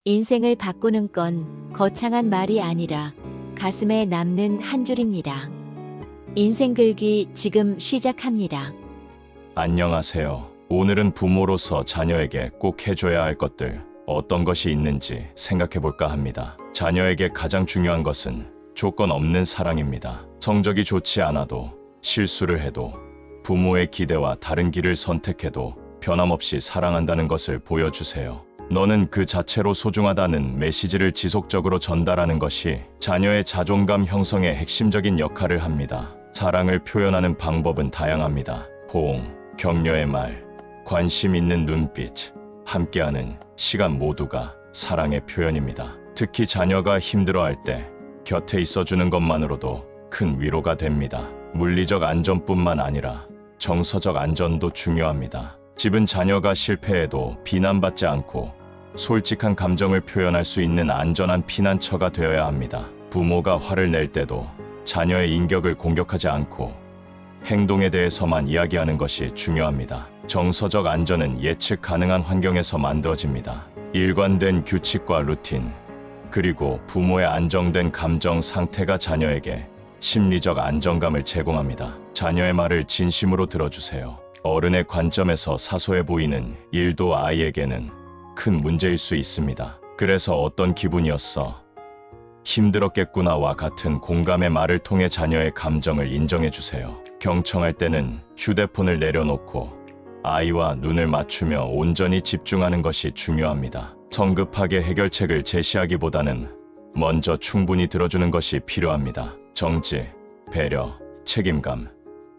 인생을 바꾸는 건 거창한 말이 아니라 가슴에 남는 한 줄입니다. 인생 글기 지금 시작합니다. 안녕하세요. 오늘은 부모로서 자녀에게 꼭 해줘야 할 것들, 어떤 것이 있는지 생각해 볼까 합니다. 자녀에게 가장 중요한 것은 조건 없는 사랑입니다. 성적이 좋지 않아도, 실수를 해도, 부모의 기대와 다른 길을 선택해도 변함없이 사랑한다는 것을 보여주세요. 너는 그 자체로 소중하다는 메시지를 지속적으로 전달하는 것이 자녀의 자존감 형성에 핵심적인 역할을 합니다. 사랑을 표현하는 방법은 다양합니다. 포옹, 격려의 말, 관심 있는 눈빛, 함께하는 시간 모두가 사랑의 표현입니다. 특히 자녀가 힘들어할 때 곁에 있어주는 것만으로도 큰 위로가 됩니다. 물리적 안전뿐만 아니라 정서적 안전도 중요합니다. 집은 자녀가 실패해도 비난받지 않고 솔직한 감정을 표현할 수 있는 안전한 피난처가 되어야 합니다. 부모가 화를 낼 때도 자녀의 인격을 공격하지 않고 행동에 대해서만 이야기하는 것이 중요합니다. 정서적 안전은 예측 가능한 환경에서 만들어집니다. 일관된 규칙과 루틴, 그리고 부모의 안정된 감정 상태가 자녀에게 심리적 안정감을 제공합니다. 자녀의 말을 진심으로 들어주세요. 어른의 관점에서 사소해 보이는 일도 아이에게는 큰 문제일 수 있습니다. 그래서 어떤 기분이었어? 힘들었겠구나와 같은 공감의 말을 통해 자녀의 감정을 인정해 주세요. 경청할 때는 휴대폰을 내려놓고 아이와 눈을 맞추며 온전히 집중하는 것이 중요합니다. 성급하게 해결책을 제시하기보다는 먼저 충분히 들어주는 것이 필요합니다. 정지, 배려, 책임감,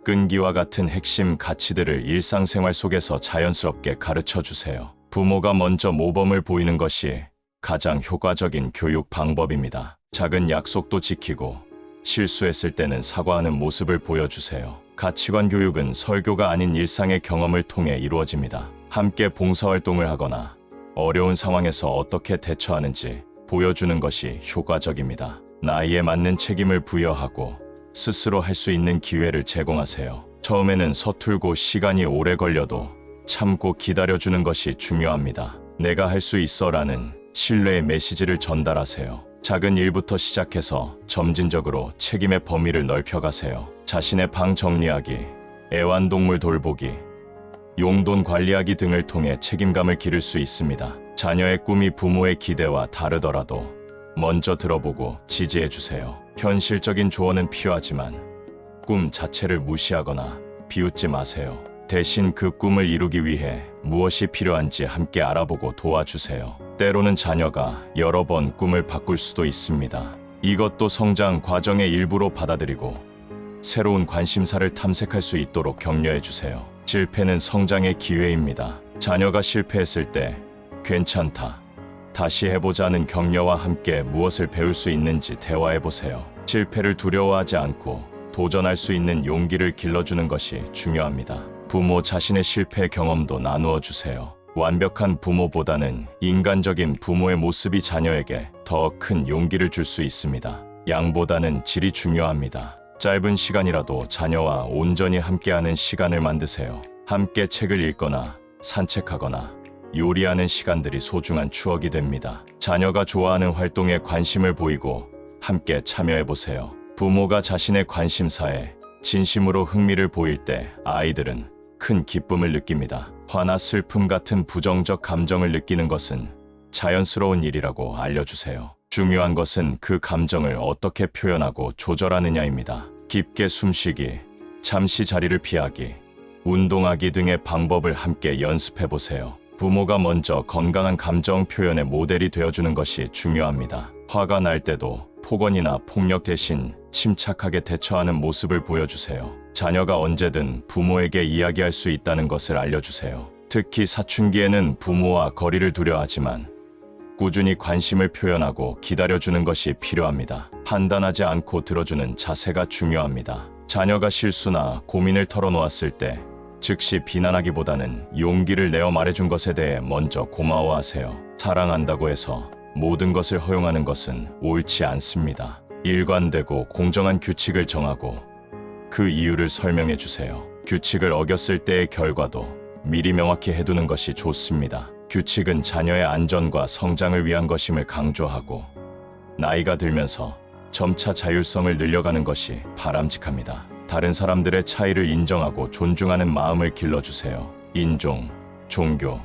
끈기와 같은 핵심 가치들을 일상생활 속에서 자연스럽게 가르쳐 주세요. 부모가 먼저 모범을 보이는 것이 가장 효과적인 교육 방법입니다. 작은 약속도 지키고 실수했을 때는 사과하는 모습을 보여주세요. 가치관 교육은 설교가 아닌 일상의 경험을 통해 이루어집니다. 함께 봉사활동을 하거나 어려운 상황에서 어떻게 대처하는지 보여주는 것이 효과적입니다. 나이에 맞는 책임을 부여하고 스스로 할 수 있는 기회를 제공하세요. 처음에는 서툴고 시간이 오래 걸려도 참고 기다려주는 것이 중요합니다. 내가 할 수 있어라는 신뢰의 메시지를 전달하세요. 작은 일부터 시작해서 점진적으로 책임의 범위를 넓혀가세요. 자신의 방 정리하기, 애완동물 돌보기, 용돈 관리하기 등을 통해 책임감을 기를 수 있습니다. 자녀의 꿈이 부모의 기대와 다르더라도 먼저 들어보고 지지해주세요. 현실적인 조언은 필요하지만 꿈 자체를 무시하거나 비웃지 마세요. 대신 그 꿈을 이루기 위해 무엇이 필요한지 함께 알아보고 도와주세요. 때로는 자녀가 여러 번 꿈을 바꿀 수도 있습니다. 이것도 성장 과정의 일부로 받아들이고 새로운 관심사를 탐색할 수 있도록 격려해주세요. 실패는 성장의 기회입니다. 자녀가 실패했을 때 괜찮다, 다시 해보자는 격려와 함께 무엇을 배울 수 있는지 대화해보세요. 실패를 두려워하지 않고 도전할 수 있는 용기를 길러주는 것이 중요합니다. 부모 자신의 실패 경험도 나누어 주세요. 완벽한 부모보다는 인간적인 부모의 모습이 자녀에게 더 큰 용기를 줄 수 있습니다. 양보다는 질이 중요합니다. 짧은 시간이라도 자녀와 온전히 함께하는 시간을 만드세요. 함께 책을 읽거나 산책하거나 요리하는 시간들이 소중한 추억이 됩니다. 자녀가 좋아하는 활동에 관심을 보이고 함께 참여해보세요. 부모가 자신의 관심사에 진심으로 흥미를 보일 때 아이들은 큰 기쁨을 느낍니다. 화나 슬픔 같은 부정적 감정을 느끼는 것은 자연스러운 일이라고 알려주세요. 중요한 것은 그 감정을 어떻게 표현하고 조절하느냐입니다. 깊게 숨쉬기, 잠시 자리를 피하기, 운동하기 등의 방법을 함께 연습해보세요. 부모가 먼저 건강한 감정 표현의 모델이 되어주는 것이 중요합니다. 화가 날 때도 폭언이나 폭력 대신 침착하게 대처하는 모습을 보여주세요. 자녀가 언제든 부모에게 이야기할 수 있다는 것을 알려주세요. 특히 사춘기에는 부모와 거리를 두려 하지만 꾸준히 관심을 표현하고 기다려주는 것이 필요합니다. 판단하지 않고 들어주는 자세가 중요합니다. 자녀가 실수나 고민을 털어놓았을 때 즉시 비난하기보다는 용기를 내어 말해준 것에 대해 먼저 고마워하세요. 사랑한다고 해서 모든 것을 허용하는 것은 옳지 않습니다. 일관되고 공정한 규칙을 정하고 그 이유를 설명해 주세요. 규칙을 어겼을 때의 결과도 미리 명확히 해두는 것이 좋습니다. 규칙은 자녀의 안전과 성장을 위한 것임을 강조하고 나이가 들면서 점차 자율성을 늘려가는 것이 바람직합니다. 다른 사람들의 차이를 인정하고 존중하는 마음을 길러주세요. 인종, 종교,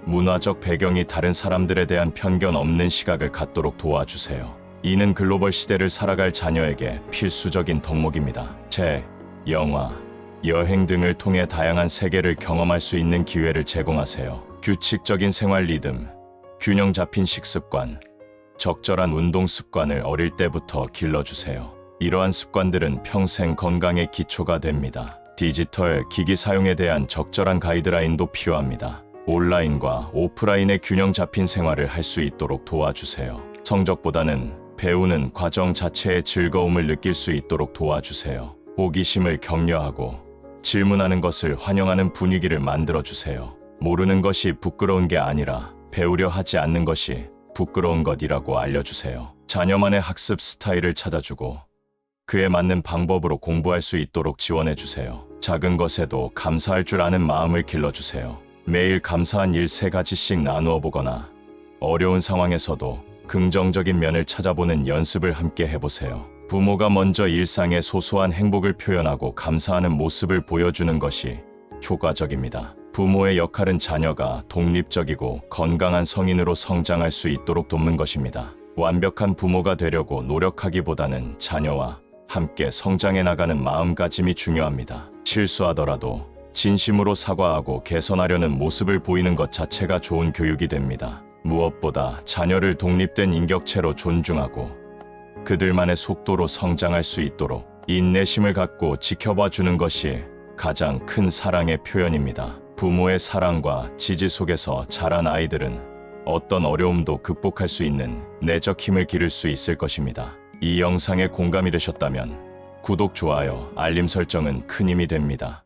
문화적 배경이 다른 사람들에 대한 편견 없는 시각을 갖도록 도와주세요. 이는 글로벌 시대를 살아갈 자녀에게 필수적인 덕목입니다. 책, 영화, 여행 등을 통해 다양한 세계를 경험할 수 있는 기회를 제공하세요. 규칙적인 생활 리듬, 균형 잡힌 식습관, 적절한 운동 습관을 어릴 때부터 길러주세요. 이러한 습관들은 평생 건강의 기초가 됩니다. 디지털 기기 사용에 대한 적절한 가이드라인도 필요합니다. 온라인과 오프라인의 균형 잡힌 생활을 할 수 있도록 도와주세요. 성적보다는 배우는 과정 자체의 즐거움을 느낄 수 있도록 도와주세요. 호기심을 격려하고 질문하는 것을 환영하는 분위기를 만들어주세요. 모르는 것이 부끄러운 게 아니라 배우려 하지 않는 것이 부끄러운 것이라고 알려주세요. 자녀만의 학습 스타일을 찾아주고 그에 맞는 방법으로 공부할 수 있도록 지원해주세요. 작은 것에도 감사할 줄 아는 마음을 길러주세요. 매일 감사한 일 3가지씩 나누어 보거나 어려운 상황에서도 긍정적인 면을 찾아보는 연습을 함께 해보세요. 부모가 먼저 일상의 소소한 행복을 표현하고 감사하는 모습을 보여주는 것이 효과적입니다. 부모의 역할은 자녀가 독립적이고 건강한 성인으로 성장할 수 있도록 돕는 것입니다. 완벽한 부모가 되려고 노력하기보다는 자녀와 함께 성장해 나가는 마음가짐이 중요합니다. 실수하더라도 진심으로 사과하고 개선하려는 모습을 보이는 것 자체가 좋은 교육이 됩니다. 무엇보다 자녀를 독립된 인격체로 존중하고 그들만의 속도로 성장할 수 있도록 인내심을 갖고 지켜봐 주는 것이 가장 큰 사랑의 표현입니다. 부모의 사랑과 지지 속에서 자란 아이들은 어떤 어려움도 극복할 수 있는 내적 힘을 기를 수 있을 것입니다. 이 영상에 공감이 되셨다면 구독, 좋아요, 알림 설정은 큰 힘이 됩니다.